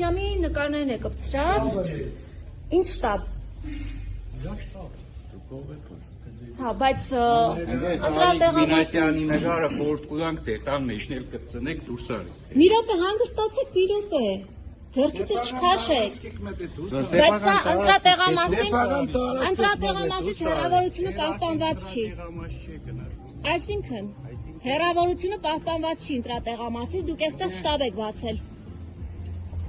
Մինասյանի նկարներն է կպցրած։ Ինչ շտաբ։ Հա, բայց Մինասյանի նկարը խորտ կուզանք ձեր տան մեջնել կծնեք դուրս արեք։ Մի րոպե հանգստացեք, մի րոպե։ Ձեռքիցս չքաշեք։ Բայց սա ընտրատեղամասից հեռավորությունը պահպանված չի։ Այսինքն, հեռավորությունը պահպանված չի ընտրատեղամասից, դուք այստեղ շտաբ եք բացել։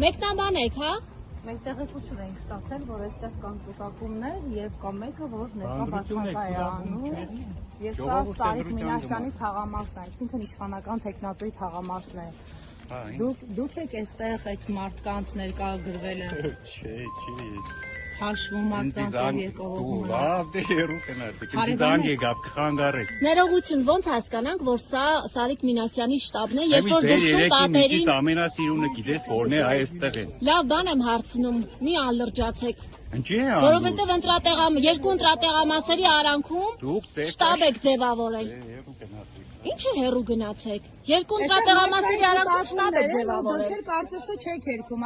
Մեկնաբանեք, հա։ Մենք տեղեկություն ենք ստացել, որ այստեղ կան կուտակումներ եւ կա մեկը, որ ներկա բացակա է անում։ Եվ սա Սարիկ Մինասյանի թաղամասն է, այսինքն իշխանական տեխնատոյի թաղամասն է։ Դուք եք այստեղ այդ մարդկանց ներկա գրվելը։ Չի։ Հաշվում մարդկանց եկողում։ Լավ, դե հերու կնացեք։ Ինձ զանգ եկավ կխանգարեք։ Ներողություն, ոնց հասկանանք, որ սա Սարիկ Մինասյանի շտաբն է, երբ որ դրսում պատերին ամենասիրունը գիտես որն է այստեղ են։ Լավ բան եմ հարցնում, մի ալրջացեք։ Ինչի է անում։ Որովհետև երկու ընտրատեղամասերի արանքում շտաբ եք ձևավորել։ Ինչը հեռու գնացեք։ Երկու ընտրատեղամասերի արանքում շտաբ եք ձևավորել։ Դուք կարծես թե չեք երգում,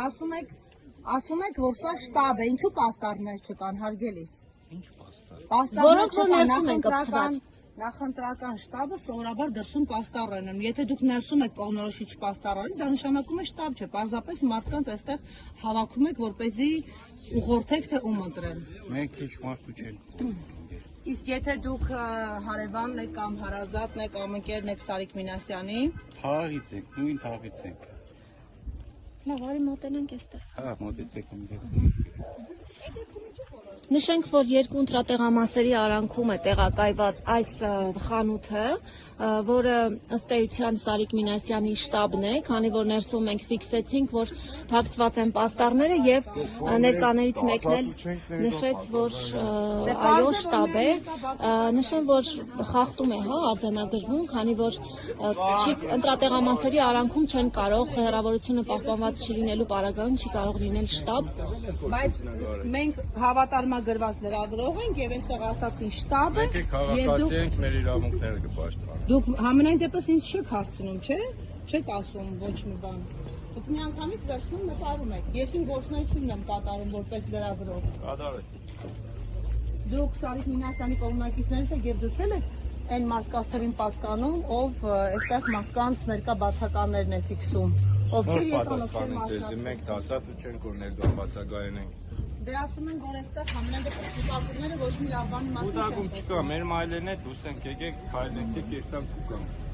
ասում եք, որ սա շտաբ է, ինչու պաստառներ չկան, հարգելիս։ Ինչ պաստառ։ Որոնք որ ներսում են կպցված։ Նախընտրական շտաբը սովորաբար դրսում պաստառ են։ Եթե դուք ներսում եք կողմնորոշիչ պաստառ, դա նշանակում է շտաբ չէ, պարզապես մարդկանց այստեղ հավաքում եք, որպեսզի ուղղորդեք թե ում ընտրեն։ Մենք քիչ մարդու չենք։ Իսկ եթե դուք հարևանն եք կամ հարազատն եք կամ ընկերն եք Սարիկ Մինասյանի, Թաղից ենք, նույն թաղից ենք։ Լավ, արի մոտենանք այստեղ։ Հա, մոտեցեք Նշենք, որ երկու ընտրատեղամասերի արանքում է տեղակայված այս խանութը, որը ըստ էության Սարիկ Մինասյանի շտաբն է, քանի որ ներսում մենք ֆիքսեցինք, որ փակցված են պաստառները եւ ներկաներից մեկն էլ նշեց, որ այո շտաբ է, նշեմ, որ խախտում է, հա, արձանագրվում, քանի որ ընտրատեղամասերի արանքում չեն կարող հեռավորությունը պահպանված չլինելու պարագայում չի կարող լինել շտաբ, բայց մենք հավատարմագրված լրագրող ենք եւ այստեղ ասացին շտաբ է եւ դուք ենք մեր իրավունքները կպաշտպանենք։ Դուք համենայն դեպս ինձ չեք հարցնում, չէ՞։ Չեք ասում ոչ մի բան։ Դուք միանգամից վերցնում նկարում եք։ Ես իմ գործունեությունն եմ կատարում որպես լրագրող։ Կատարեք։ Դուք Սարիկ Մինասյանի կողմնակիցներից եք եւ դուք եք այն մարդկանց թվին պատկանում, ով այստեղ մարդկանց ներկա բացականներն է ֆիքսում։ Ովքեր եկան, ովքեր մասնակցում։ Մենք դասատու չենք որ ներկա բացակայեն ենք։ Դե ասում են, որ այստեղ համենայն դեպս կուտակումները ոչ մի լավ բանի մասին չեն։ Կուտակում չկա, մեր մայլերն է դուս ենք եկեք, քայլենք, եկեք այստեղ կուտակում։